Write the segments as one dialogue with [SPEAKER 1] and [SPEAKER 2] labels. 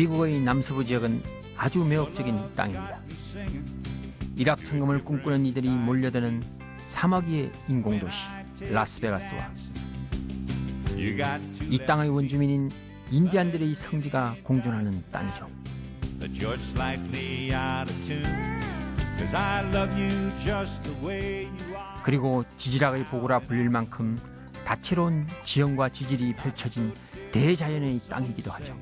[SPEAKER 1] 미국의 남서부 지역은 아주 매혹적인 땅입니다. 일확천금을 꿈꾸는 이들이 몰려드는 사막 위의 인공도시 라스베가스와 이 땅의 원주민인 인디안들의 성지가 공존하는 땅이죠. 그리고 지질학의 보고라 불릴 만큼 다채로운 지형과 지질이 펼쳐진 대자연의 땅이기도 하죠.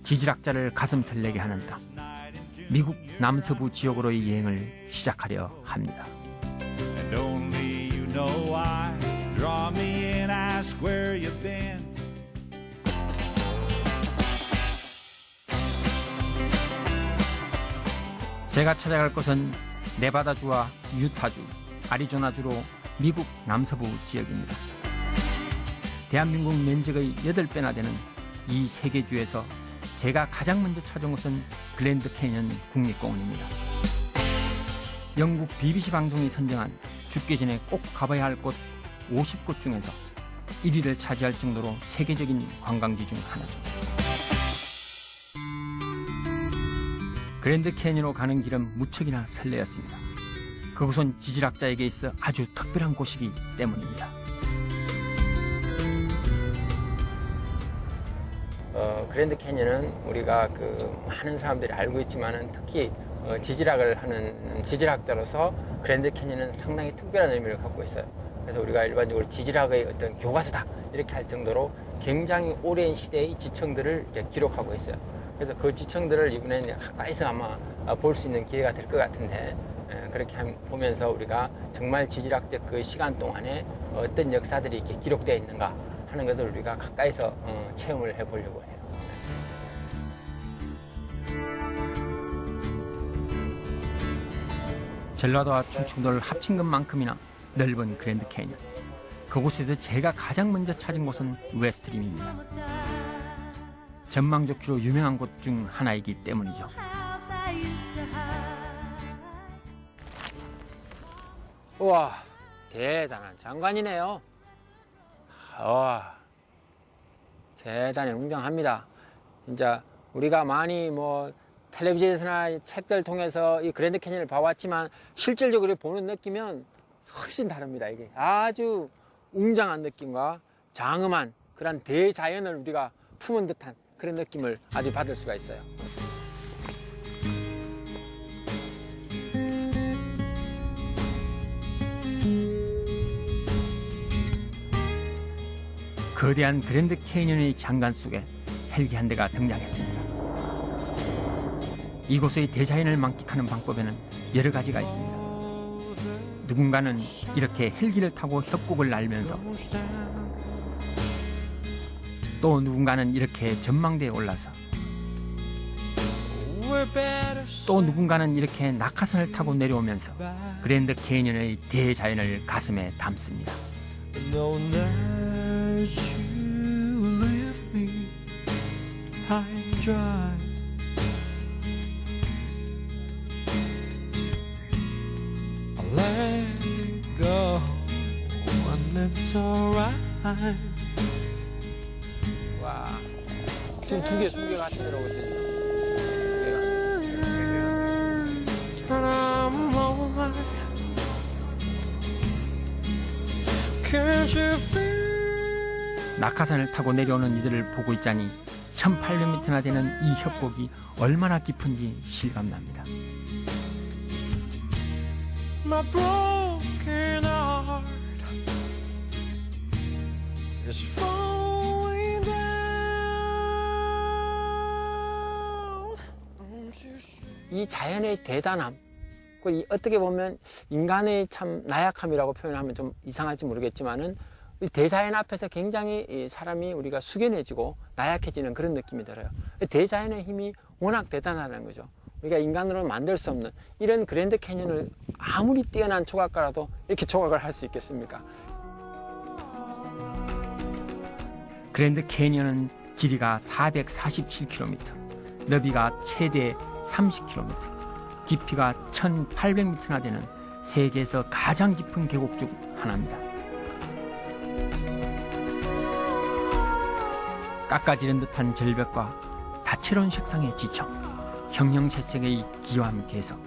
[SPEAKER 1] 지질학자를 가슴 설레게 하는 땅, 미국 남서부 지역으로의 여행을 시작하려 합니다. 제가 찾아갈 곳은 네바다주와 유타주, 아리조나주로 미국 남서부 지역입니다. 대한민국 면적의 8배나 되는 이 세 개 주에서 제가 가장 먼저 찾은 곳은 글랜드 캐년 국립공원입니다. 영국 BBC 방송이 선정한 죽기 전에 꼭 가봐야 할 곳 50곳 중에서 1위를 차지할 정도로 세계적인 관광지 중 하나죠. 글랜드 캐년으로 가는 길은 무척이나 설레었습니다. 그곳은 지질학자에게 있어 아주 특별한 곳이기 때문입니다. 글랜드 캐년은 우리가 많은 사람들이 알고 있지만은 특히 지질학을 하는 지질학자로서 글랜드 캐년은 상당히 특별한 의미를 갖고 있어요. 그래서 우리가 일반적으로 지질학의 어떤 교과서다 이렇게 할 정도로 굉장히 오랜 시대의 지층들을 기록하고 있어요. 그래서 그 지층들을 이번에는 가까이서 아마 볼 수 있는 기회가 될 것 같은데, 그렇게 보면서 우리가 정말 지질학적 그 시간 동안에 어떤 역사들이 이렇게 기록되어 있는가 하는 것을 우리가 가까이서 체험을 해보려고 해요. 젤라도와 충청도를 합친 것만큼이나 넓은 글랜드 캐년. 그곳에서 제가 가장 먼저 찾은 곳은 웨스트림입니다. 전망 좋기로 유명한 곳 중 하나이기 때문이죠. 우와, 대단한 장관이네요. 와, 대단히 웅장합니다. 진짜 우리가 많이 텔레비전이나 책들 통해서 이 그랜드 캐년을 봐왔지만 실질적으로 보는 느낌은 훨씬 다릅니다. 이게 아주 웅장한 느낌과 장엄한 그런 대자연을 우리가 품은 듯한 그런 느낌을 아주 받을 수가 있어요. 거대한 그랜드 캐년의 장관 속에 헬기 한 대가 등장했습니다. 이곳의 대자연을 만끽하는 방법에는 여러 가지가 있습니다. 누군가는 이렇게 헬기를 타고 협곡을 날면서, 또 누군가는 이렇게 전망대에 올라서, 또 누군가는 이렇게 낙하산을 타고 내려오면서 그랜드 캐년의 대자연을 가슴에 담습니다. 와, 두 개 같이 들어오고 있어요. 낙하산을 타고 내려오는 이들을 보고 있자니 1800m나 되는 이 협곡이 얼마나 깊은지 실감납니다. My broken heart is falling down. 이 자연의 대단함, 어떻게 보면 인간의 참 나약함이라고 표현하면 좀 이상할지 모르겠지만은 이 대자연 앞에서 굉장히 사람이 우리가 숙연해지고 나약해지는 그런 느낌이 들어요. 대자연의 힘이 워낙 대단하다는 거죠. 우리가 인간으로 만들 수 없는 이런 그랜드 캐년을 아무리 뛰어난 조각가라도 이렇게 조각을 할 수 있겠습니까? 그랜드 캐년은 길이가 447km, 너비가 최대 30km, 깊이가 1800m나 되는 세계에서 가장 깊은 계곡 중 하나입니다. 깎아지른 듯한 절벽과 다채로운 색상의 지청, 형형색색의 기와함 개석,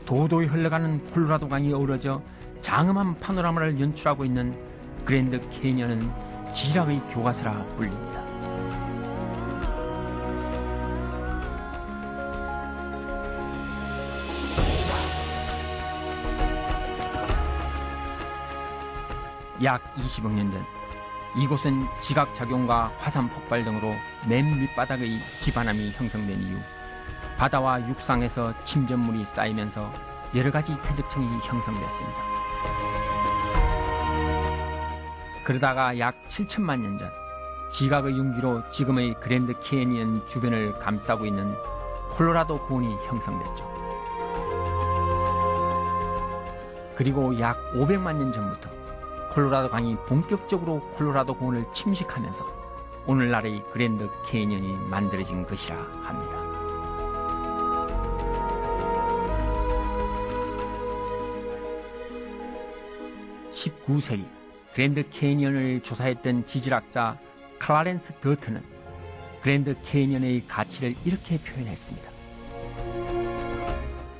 [SPEAKER 1] 도도히 흘러가는 콜로라도 강이 어우러져 장엄한 파노라마를 연출하고 있는 그랜드 캐니언은 지질학의 교과서라 불립니다. 약 20억 년 전, 이곳은 지각작용과 화산 폭발 등으로 맨 밑바닥의 기반함이 형성된 이후 바다와 육상에서 침전물이 쌓이면서 여러 가지 퇴적층이 형성됐습니다. 그러다가 약 7천만 년 전, 지각의 융기로 지금의 그랜드 캐니언 주변을 감싸고 있는 콜로라도 고원이 형성됐죠. 그리고 약 500만 년 전부터 콜로라도 강이 본격적으로 콜로라도 고원을 침식하면서 오늘날의 그랜드 캐니언이 만들어진 것이라 합니다. 19세기 그랜드 캐니언을 조사했던 지질학자 클라렌스 더튼은 그랜드 캐니언의 가치를 이렇게 표현했습니다.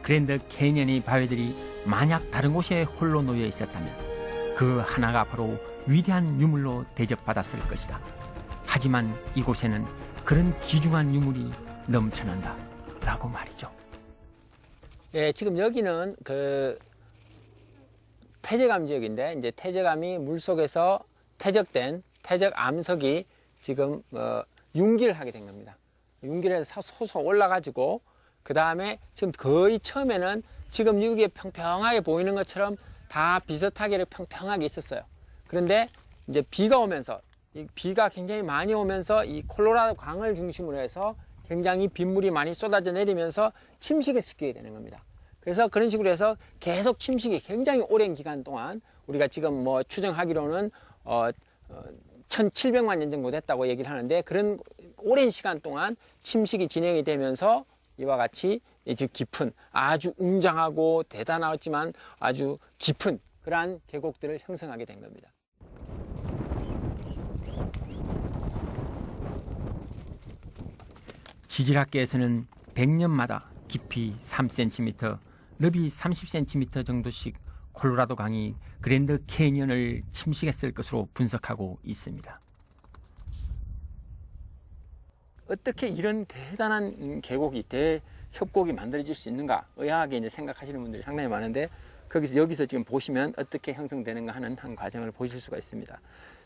[SPEAKER 1] 그랜드 캐니언의 바위들이 만약 다른 곳에 홀로 놓여 있었다면 그 하나가 바로 위대한 유물로 대접받았을 것이다. 하지만 이곳에는 그런 귀중한 유물이 넘쳐난다 라고 말이죠. 예, 지금 여기는 그 퇴적암 지역인데, 이제 퇴적암이 물속에서 퇴적된 퇴적 암석이 지금 융기를 하게 된 겁니다. 융기를 해서 솟아 올라가지고, 그 다음에 지금 거의 처음에는 지금 여기에 평평하게 보이는 것처럼 다 비슷하게 평평하게 있었어요. 그런데 이제 비가 오면서, 이 비가 굉장히 많이 오면서 이 콜로라도 강을 중심으로 해서 굉장히 빗물이 많이 쏟아져 내리면서 침식을 시키게 되는 겁니다. 그래서 그런 식으로 해서 계속 침식이 굉장히 오랜 기간 동안, 우리가 지금 뭐 추정하기로는 1700만 년 정도 됐다고 얘기를 하는데, 그런 오랜 시간 동안 침식이 진행이 되면서 이와 같이 즉 깊은, 아주 웅장하고 대단하지만 아주 깊은 그러한 계곡들을 형성하게 된 겁니다. 지질학계에서는 100년마다 깊이 3cm, 넓이 30cm 정도씩 콜로라도 강이 그랜드 캐니언을 침식했을 것으로 분석하고 있습니다. 어떻게 이런 대단한 계곡이, 대협곡이 만들어질 수 있는가 의아하게 이제 생각하시는 분들이 상당히 많은데, 여기서 지금 보시면 어떻게 형성되는가 하는 한 과정을 보실 수가 있습니다.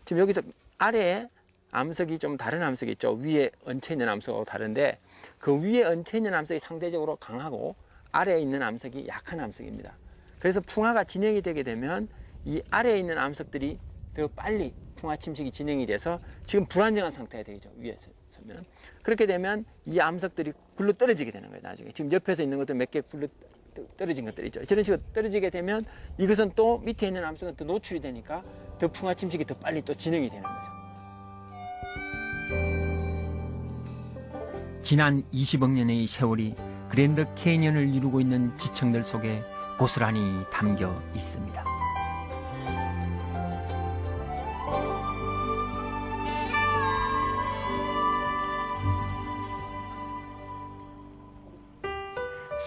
[SPEAKER 1] 지금 여기서 아래에 암석이 좀 다른 암석이 있죠. 위에 얹혀 있는 암석하고 다른데, 그 위에 얹혀 있는 암석이 상대적으로 강하고 아래에 있는 암석이 약한 암석입니다. 그래서 풍화가 진행이 되게 되면 이 아래에 있는 암석들이 더 빨리 풍화 침식이 진행이 돼서 지금 불안정한 상태가 되죠. 위에서 서면. 그렇게 되면 이 암석들이 굴러 떨어지게 되는 거예요. 나중에 지금 옆에서 있는 것들 몇 개 굴러 떨어진 것들이 있죠. 저런 식으로 떨어지게 되면 이것은 또 밑에 있는 암석은 더 노출이 되니까 더 풍화 침식이 더 빨리 또 진행이 되는 거죠. 지난 20억 년의 세월이 그랜드 캐니언을 이루고 있는 지층들 속에 고스란히 담겨 있습니다.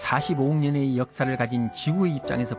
[SPEAKER 1] (45억 년의) 역사를 가진 지구의 입장에서